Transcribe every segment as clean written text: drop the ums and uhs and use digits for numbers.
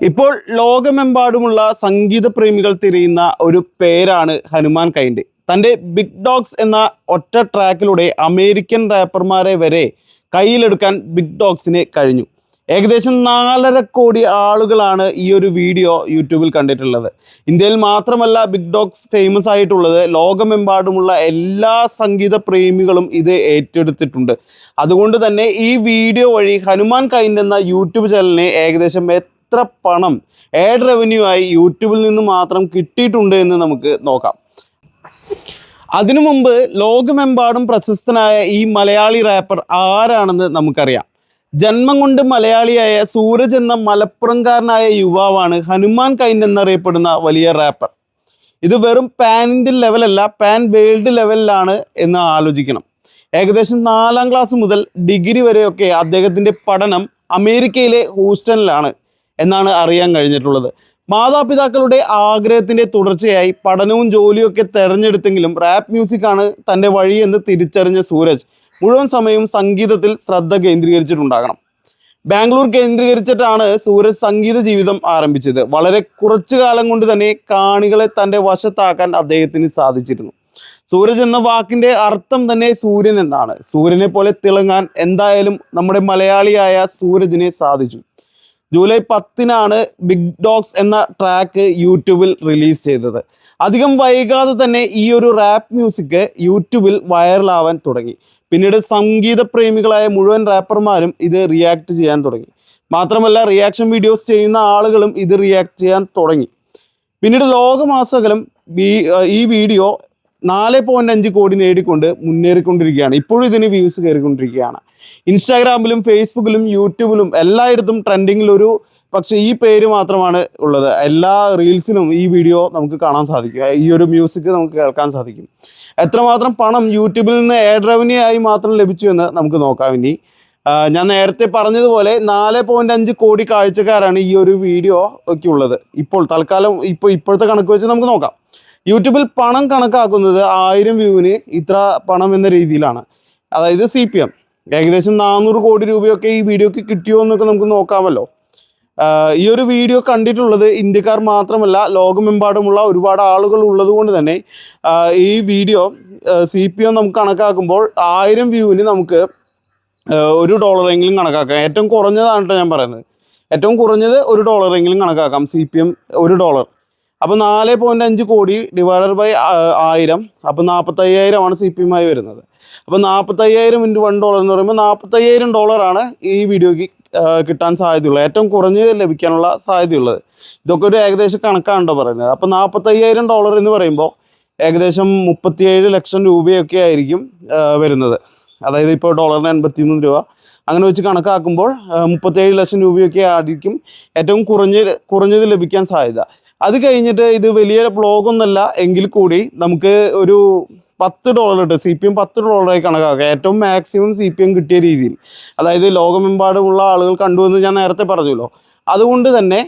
ഇപ്പോൾ ലോകമെമ്പാടുമുള്ള സംഗീത പ്രേമികൾ തിരയുന്ന ഒരു പേരാണ് ഹനുമാൻ കൈൻഡ്. തൻ്റെ ബിഗ് ഡോഗ്സ് എന്ന ഒറ്റ ട്രാക്കിലൂടെ അമേരിക്കൻ റാപ്പർമാരെ വരെ കയ്യിലെടുക്കാൻ ബിഗ് ഡോഗ്സിന് കഴിഞ്ഞു. ഏകദേശം 4.5 കോടി ആളുകളാണ് ഈ ഒരു വീഡിയോ യൂട്യൂബിൽ കണ്ടിട്ടുള്ളത്. ഇന്ത്യയിൽ മാത്രമല്ല ബിഗ് ഡോഗ്സ് ഫേമസ് ആയിട്ടുള്ളത്, ലോകമെമ്പാടുമുള്ള എല്ലാ സംഗീത പ്രേമികളും ഇത് ഏറ്റെടുത്തിട്ടുണ്ട്. അതുകൊണ്ട് തന്നെ ഈ വീഡിയോ വഴി ഹനുമാൻ കൈൻഡ് എന്ന യൂട്യൂബ് ചാനലിന് ഏകദേശം എത്ര പണം ആഡ് റവന്യൂ ആയി യൂട്യൂബിൽ നിന്ന് മാത്രം കിട്ടിയിട്ടുണ്ട് എന്ന് നമുക്ക് നോക്കാം. അതിനു മുമ്പ് ലോകമെമ്പാടും പ്രശസ്തനായ ഈ മലയാളി റാപ്പർ ആരാണെന്ന് നമുക്കറിയാം. ജന്മം കൊണ്ട് മലയാളിയായ സൂരജ് എന്ന മലപ്പുറംകാരനായ യുവാവാണ് ഹനുമാൻ കൈൻഡ് എന്നറിയപ്പെടുന്ന വലിയ റാപ്പർ. ഇത് വെറും പാൻ ഇന്ത്യൻ ലെവലല്ല, പാൻ വേൾഡ് ലെവലിലാണ് എന്ന് ആലോചിക്കണം. ഏകദേശം 4ാം ക്ലാസ് മുതൽ ഡിഗ്രി വരെയൊക്കെ അദ്ദേഹത്തിൻ്റെ പഠനം അമേരിക്കയിലെ ഹൂസ്റ്റണിലാണ് എന്നാണ് അറിയാൻ കഴിഞ്ഞിട്ടുള്ളത്. മാതാപിതാക്കളുടെ ആഗ്രഹത്തിൻ്റെ തുടർച്ചയായി പഠനവും ജോലിയൊക്കെ തിരഞ്ഞെടുത്തെങ്കിലും റാപ്പ് മ്യൂസിക്കാണ് തൻ്റെ വഴിയെന്ന് തിരിച്ചറിഞ്ഞ സൂരജ് മുഴുവൻ സമയവും സംഗീതത്തിൽ ശ്രദ്ധ കേന്ദ്രീകരിച്ചിട്ടുണ്ടാകണം. ബാംഗ്ലൂർ കേന്ദ്രീകരിച്ചിട്ടാണ് സൂരജ് സംഗീത ജീവിതം ആരംഭിച്ചത്. വളരെ കുറച്ചു കാലം കൊണ്ട് തന്നെ കാണികളെ തൻ്റെ വശത്താക്കാൻ അദ്ദേഹത്തിന് സാധിച്ചിരുന്നു. സൂരജ് എന്ന വാക്കിൻ്റെ അർത്ഥം തന്നെ സൂര്യൻ എന്നാണ്. സൂര്യനെ പോലെ തിളങ്ങാൻ എന്തായാലും നമ്മുടെ മലയാളിയായ സൂരജിനെ സാധിച്ചു. ജൂലൈ 10-നാണ് ബിഗ് ഡോഗ്സ് എന്ന ട്രാക്ക് യൂട്യൂബിൽ റിലീസ് ചെയ്തത്. അധികം വൈകാതെ തന്നെ ഈ ഒരു റാപ്പ് മ്യൂസിക് യൂട്യൂബിൽ വൈറലാവാൻ തുടങ്ങി. പിന്നീട് സംഗീത പ്രേമികളായ മുഴുവൻ റാപ്പർമാരും ഇത് റിയാക്ട് ചെയ്യാൻ തുടങ്ങി. മാത്രമല്ല റിയാക്ഷൻ വീഡിയോസ് ചെയ്യുന്ന ആളുകളും ഇത് റിയാക്ട് ചെയ്യാൻ തുടങ്ങി. പിന്നീട് ലോകമാസകലം ഈ വീഡിയോ 4.5 കോടി നേടിക്കൊണ്ട് മുന്നേറിക്കൊണ്ടിരിക്കുകയാണ്. ഇപ്പോഴും ഇതിന് വ്യൂസ് കയറിക്കൊണ്ടിരിക്കുകയാണ്. ഇൻസ്റ്റാഗ്രാമിലും ഫേസ്ബുക്കിലും യൂട്യൂബിലും എല്ലായിടത്തും ട്രെൻഡിങ്ങിൽ പക്ഷേ ഈ പേര് മാത്രമാണ് ഉള്ളത്. എല്ലാ റീൽസിലും ഈ വീഡിയോ നമുക്ക് കാണാൻ സാധിക്കും. ഈ ഒരു മ്യൂസിക് നമുക്ക് കേൾക്കാൻ സാധിക്കും. എത്രമാത്രം പണം യൂട്യൂബിൽ നിന്ന് ആഡ് റവന്യൂ ആയി മാത്രം ലഭിച്ചു എന്ന് നമുക്ക് നോക്കാം. ഇനി ഞാൻ നേരത്തെ പറഞ്ഞതുപോലെ 4.5 കോടി കാഴ്ചക്കാരാണ് ഈ ഒരു വീഡിയോ ഒക്കെ ഉള്ളത്. ഇപ്പോൾ തൽക്കാലം ഇപ്പോഴത്തെ കണക്ക് വെച്ച് നമുക്ക് നോക്കാം. യൂട്യൂബിൽ പണം കണക്കാക്കുന്നത് 1000 വ്യൂവിന് ഇത്ര പണം എന്ന രീതിയിലാണ്. അതായത് CPM ഏകദേശം 400 കോടി രൂപയൊക്കെ ഈ വീഡിയോക്ക് കിട്ടിയോ എന്നൊക്കെ നമുക്ക് നോക്കാമല്ലോ. ഈ ഒരു വീഡിയോ കണ്ടിട്ടുള്ളത് ഇന്ത്യക്കാർ മാത്രമല്ല, ലോകമെമ്പാടുമുള്ള ഒരുപാട് ആളുകൾ ഉള്ളത് കൊണ്ട് തന്നെ ഈ വീഡിയോ CPM നമുക്ക് കണക്കാക്കുമ്പോൾ 1000 വ്യൂവിന് നമുക്ക് $1 കണക്കാക്കാം. ഏറ്റവും കുറഞ്ഞതാണ് കേട്ടോ ഞാൻ പറയുന്നത്. ഏറ്റവും കുറഞ്ഞത് $1 കണക്കാക്കാം CPM $1. അപ്പോൾ 4.5 കോടി ഡിവൈഡഡ് ബൈ 1000, അപ്പോൾ 45,000 CPM ആയി വരുന്നത്. അപ്പോൾ 45,000 × $1 എന്ന് പറയുമ്പോൾ $45,000 ഈ വീഡിയോയ്ക്ക് കിട്ടാൻ സാധ്യതയുള്ളത്, ഏറ്റവും കുറഞ്ഞ് ലഭിക്കാനുള്ള സാധ്യതയുള്ളത്. ഇതൊക്കെ ഒരു ഏകദേശം കണക്കാണോ പറയുന്നത്. അപ്പോൾ $45,000 എന്ന് പറയുമ്പോൾ ഏകദേശം 37 ലക്ഷം രൂപയൊക്കെ ആയിരിക്കും വരുന്നത്. അതായത് ഇപ്പോൾ ഡോളറിന് 83 രൂപ അങ്ങനെ വെച്ച് കണക്കാക്കുമ്പോൾ 37 ലക്ഷം രൂപയൊക്കെ ആയിരിക്കും ഏറ്റവും കുറഞ്ഞത് ലഭിക്കാൻ സാധ്യത. അത് കഴിഞ്ഞിട്ട് ഇത് വലിയ ബ്ലോഗൊന്നുമല്ല എങ്കിൽ കൂടി നമുക്ക് ഒരു $10 CPM $10 കണക്കാക്കുക. ഏറ്റവും മാക്സിമം CPM കിട്ടിയ രീതിയിൽ, അതായത് ലോകമെമ്പാടുമുള്ള ആളുകൾ കണ്ടുവെന്ന് ഞാൻ നേരത്തെ പറഞ്ഞല്ലോ. അതുകൊണ്ട് തന്നെ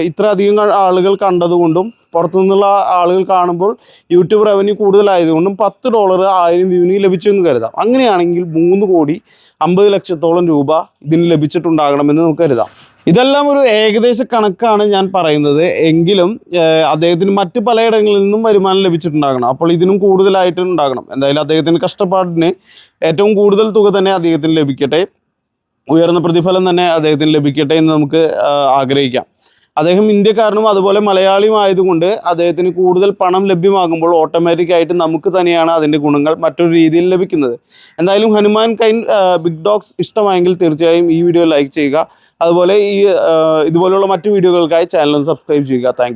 ഇത്ര അധികം ആളുകൾ കണ്ടതുകൊണ്ടും പുറത്തുനിന്നുള്ള ആളുകൾ കാണുമ്പോൾ യൂട്യൂബ് റവന്യൂ കൂടുതലായതുകൊണ്ടും $10 1000 വ്യൂവിന് ലഭിച്ചു എന്ന് കരുതാം. അങ്ങനെയാണെങ്കിൽ 3,50,00,000 രൂപ ഇതിന് ലഭിച്ചിട്ടുണ്ടാകണമെന്ന് നമുക്ക് കരുതാം. ഇതെല്ലാം ഒരു ഏകദേശ കണക്കാണ് ഞാൻ പറയുന്നത്. എങ്കിലും അദ്ദേഹത്തിന് മറ്റ് പലയിടങ്ങളിൽ നിന്നും വരുമാനം ലഭിച്ചിട്ടുണ്ടാകണം. അപ്പോൾ ഇതിനും കൂടുതലായിട്ട് ഉണ്ടാകണം. എന്തായാലും അദ്ദേഹത്തിൻ്റെ കഷ്ടപ്പാടിന് ഏറ്റവും കൂടുതൽ തുക തന്നെ അദ്ദേഹത്തിന് ലഭിക്കട്ടെ, ഉയർന്ന പ്രതിഫലം തന്നെ അദ്ദേഹത്തിന് ലഭിക്കട്ടെ എന്ന് നമുക്ക് ആഗ്രഹിക്കാം. അദ്ദേഹം ഇന്ത്യക്കാരനും അതുപോലെ മലയാളിയും ആയതുകൊണ്ട് അദ്ദേഹത്തിന് കൂടുതൽ പണം ലഭ്യമാകുമ്പോൾ ഓട്ടോമാറ്റിക്കായിട്ട് നമുക്ക് തന്നെയാണ് അതിൻ്റെ ഗുണങ്ങൾ മറ്റൊരു രീതിയിൽ ലഭിക്കുന്നത്. എന്തായാലും ഹനുമാൻ കൈൻഡ് ബിഗ് ഡോഗ്സ് ഇഷ്ടമായെങ്കിൽ തീർച്ചയായും ഈ വീഡിയോ ലൈക്ക് ചെയ്യുക. അതുപോലെ ഇതുപോലെയുള്ള മറ്റു വീഡിയോകൾക്കായി ചാനൽ സബ്സ്ക്രൈബ് ചെയ്യുക. Thank you.